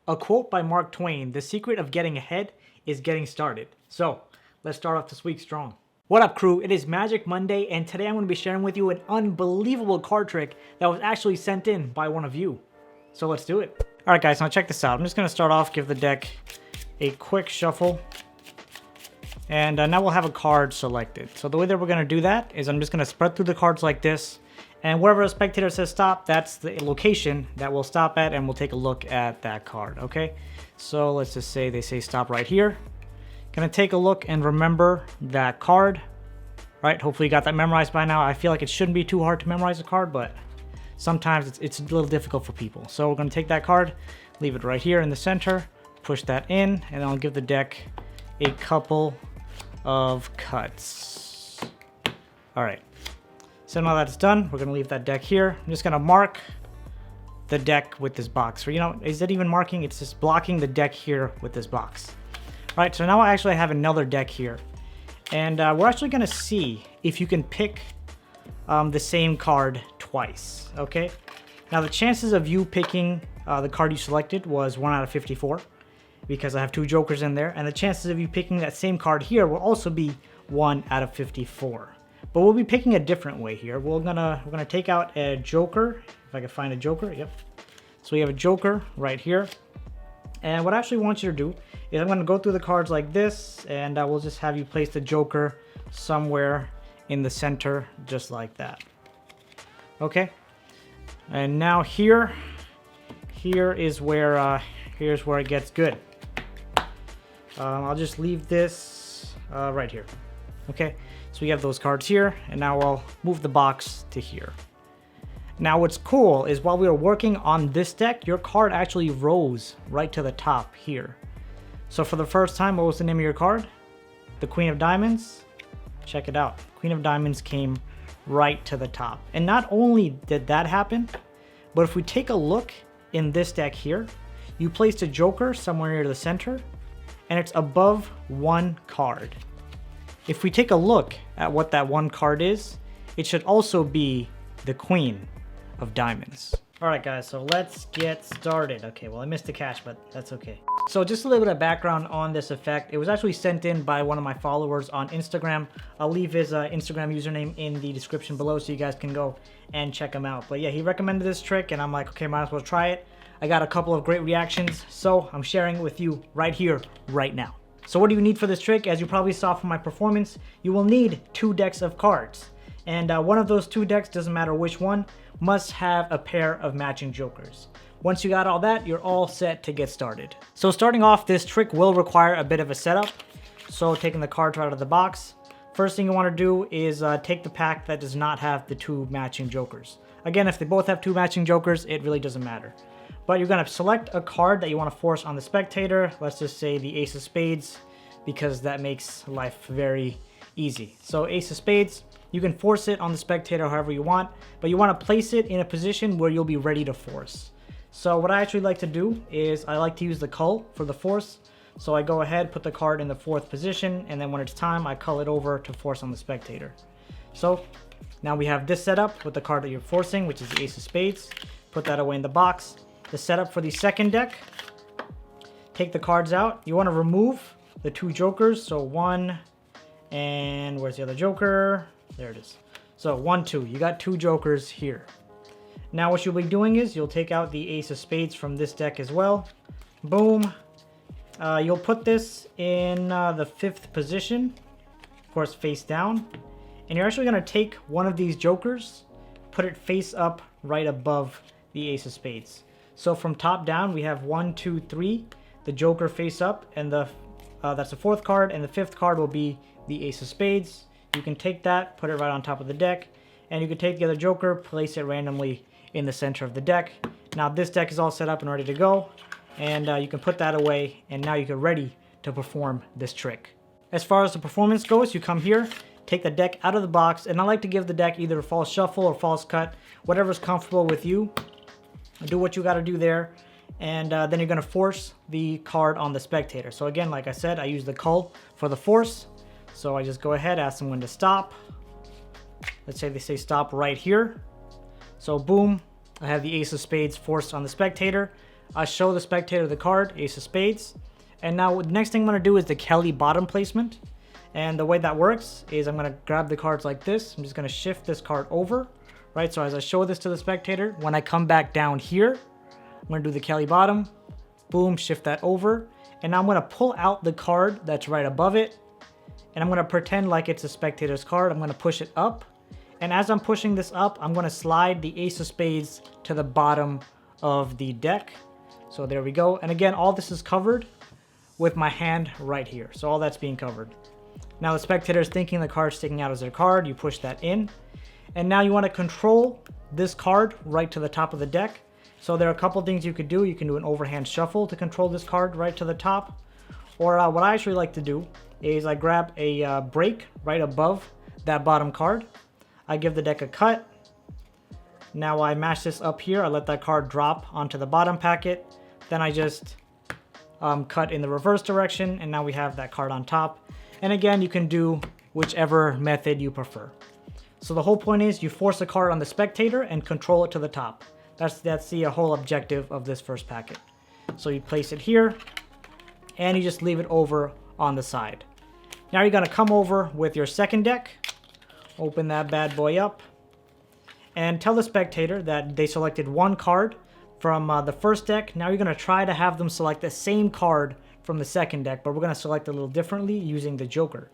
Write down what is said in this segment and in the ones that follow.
A quote by Mark Twain: "The secret of getting ahead is getting started." So, let's start off this week strong. What up, crew? It is Magic Monday, and today I'm going to be sharing with you an unbelievable card trick that was actually sent in by one of you. So let's do it. Alright guys, now check this out. I'm just going to start off, give the deck a quick shuffle. And now we'll have a card selected. So the way that we're going to do that is I'm just going to spread through the cards like this. And wherever a spectator says stop, that's the location that we'll stop at, and we'll take a look at that card, okay? So let's just say they say stop right here. Gonna take a look and remember that card, right? Hopefully you got that memorized by now. I feel like it shouldn't be too hard to memorize a card, but sometimes it's a little difficult for people. So we're gonna take that card, leave it right here in the center, push that in, and I'll give the deck a couple of cuts. All right. So now that's done, we're going to leave that deck here. I'm just going to mark the deck with this box. Or, you know, is it even marking? It's just blocking the deck here with this box. All right, so now I actually have another deck here. And we're actually going to see if you can pick the same card twice, okay? Now, the chances of you picking the card you selected was 1 out of 54 because I have 2 jokers in there. And the chances of you picking that same card here will also be 1 out of 54. But we'll be picking a different way here. We're gonna take out a joker, if I can find a joker. Yep. So we have a joker right here. And what I actually want you to do is I'm gonna go through the cards like this, and we'll just have you place the joker somewhere in the center, just like that. Okay. And now here's where it gets good. I'll just leave this right here. Okay. So we have those cards here, and now I'll move the box to here. Now what's cool is while we were working on this deck, your card actually rose right to the top here. So for the first time, what was the name of your card? The Queen of Diamonds. Check it out. Queen of Diamonds came right to the top. And not only did that happen, but if we take a look in this deck here, you placed a joker somewhere near the center, and it's above one card. If we take a look at what that one card is, it should also be the Queen of Diamonds. All right, guys, so let's get started. Okay, well, I missed the cash, but that's okay. So just a little bit of background on this effect. It was actually sent in by one of my followers on Instagram. I'll leave his Instagram username in the description below so you guys can go and check him out. But yeah, he recommended this trick, and I'm like, okay, might as well try it. I got a couple of great reactions, so I'm sharing it with you right here, right now. So what do you need for this trick? As you probably saw from my performance, you will need 2 decks of cards. And one of those 2 decks, doesn't matter which one, must have a pair of matching jokers. Once you got all that, you're all set to get started. So starting off, this trick will require a bit of a setup. So taking the cards out of the box, first thing you want to do is take the pack that does not have the 2 matching jokers. Again, if they both have 2 matching jokers, it really doesn't matter. But you're going to select a card that you want to force on the spectator. Let's just say the Ace of Spades, because that makes life very easy. So Ace of Spades, you can force it on the spectator however you want, but you want to place it in a position where you'll be ready to force. So what I actually like to do is I like to use the cull for the force. So I go ahead, put the card in the 4th position, and then when it's time, I cull it over to force on the spectator. So now we have this setup with the card that you're forcing, which is the Ace of Spades. Put that away in the box. The setup for the second deck, take the cards out. You want to remove the 2 jokers. So 1, and where's the other joker? There it is. So 1, 2. You got 2 jokers here. Now what you'll be doing is you'll take out the Ace of Spades from this deck as well. Boom. You'll put this in the 5th position, of course face down. And you're actually going to take one of these jokers, put it face up right above the Ace of Spades. So from top down, we have 1, 2, 3, the joker face up, and that's the 4th card, and the 5th card will be the Ace of Spades. You can take that, put it right on top of the deck, and you can take the other joker, place it randomly in the center of the deck. Now this deck is all set up and ready to go, and you can put that away, and now you're ready to perform this trick. As far as the performance goes, you come here, take the deck out of the box, and I like to give the deck either a false shuffle or false cut, whatever's comfortable with you. Do what you got to do there, and then you're going to force the card on the spectator. So again, like I said, I use the cull for the force. So I just go ahead, ask them when to stop. Let's say they say stop right here. So boom, I have the Ace of Spades forced on the spectator. I show the spectator the card, ace of spades. And now the next thing I'm going to do is the Kelly bottom placement. And the way that works is I'm going to grab the cards like this. I'm just going to shift this card over, right? So as I show this to the spectator, when I come back down here, I'm going to do the Kelly bottom, boom, shift that over. And now I'm going to pull out the card that's right above it. And I'm going to pretend like it's a spectator's card. I'm going to push it up. And as I'm pushing this up, I'm going to slide the ace of spades to the bottom of the deck. So there we go. And again, all this is covered with my hand right here. So all that's being covered. Now the spectator is thinking the card sticking out as their card. You push that in. And now you want to control this card right to the top of the deck. So there are a couple things you could do. You can do an overhand shuffle to control this card right to the top. Or what I actually like to do is I grab a break right above that bottom card. I give the deck a cut. Now I mash this up here. I let that card drop onto the bottom packet. Then I just cut in the reverse direction. And now we have that card on top. And again, you can do whichever method you prefer. So the whole point is you force a card on the spectator and control it to the top. That's the whole objective of this first packet. So you place it here and you just leave it over on the side. Now you're going to come over with your second deck, open that bad boy up, and tell the spectator that they selected one card from the first deck. Now you're going to try to have them select the same card from the second deck, but we're going to select it a little differently using the Joker.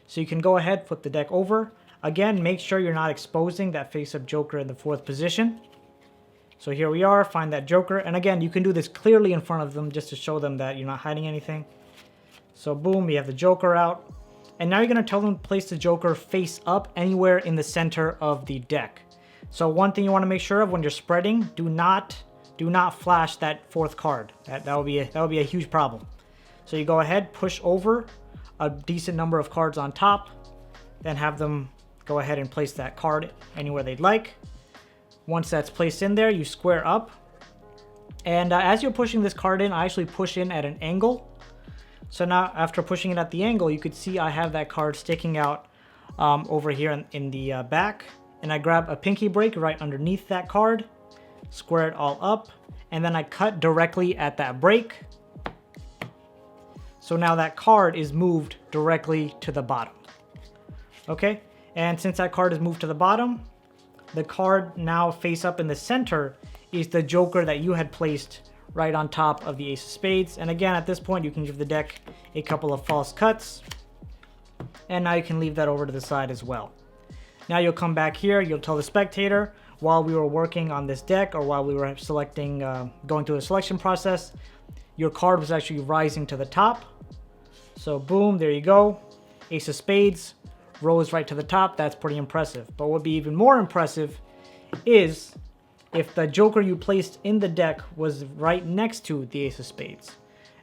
So you can go ahead, flip the deck over. Again, make sure you're not exposing that face-up Joker in the fourth position. So here we are, find that Joker. And again, you can do this clearly in front of them just to show them that you're not hiding anything. So boom, we have the Joker out. And now you're going to tell them to place the Joker face up anywhere in the center of the deck. So one thing you want to make sure of when you're spreading, do not flash that fourth card. That would be a huge problem. So you go ahead, push over a decent number of cards on top, then have them go ahead and place that card anywhere they'd like. Once that's placed in there, you square up. And as you're pushing this card in, I actually push in at an angle. So now after pushing it at the angle, you could see I have that card sticking out over here in the back. And I grab a pinky break right underneath that card, square it all up, and then I cut directly at that break. So now that card is moved directly to the bottom. Okay, and since that card is moved to the bottom, the card now face up in the center is the Joker that you had placed right on top of the ace of spades. And again, at this point, you can give the deck a couple of false cuts. And now you can leave that over to the side as well. Now you'll come back here, you'll tell the spectator, while we were working on this deck or while we were selecting, going through the selection process, your card was actually rising to the top. So boom, there you go. Ace of spades rose right to the top. That's pretty impressive. But what would be even more impressive is if the Joker you placed in the deck was right next to the ace of spades.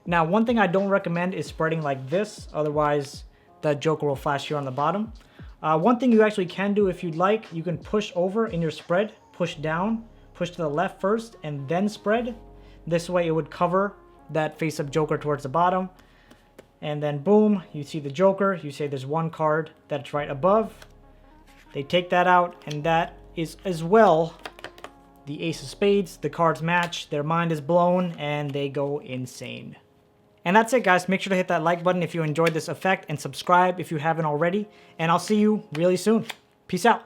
Now, one thing I don't recommend is spreading like this. Otherwise, the Joker will flash here on the bottom. One thing you actually can do if you'd like, you can push over in your spread, push down, push to the left first, and then spread. This way it would cover that face-up Joker towards the bottom. And then boom, you see the Joker. You say there's one card that's right above. They take that out, and that is as well the ace of spades. The cards match, their mind is blown, and they go insane. And that's it, guys. Make sure to hit that like button if you enjoyed this effect, and subscribe if you haven't already. And I'll see you really soon. Peace out.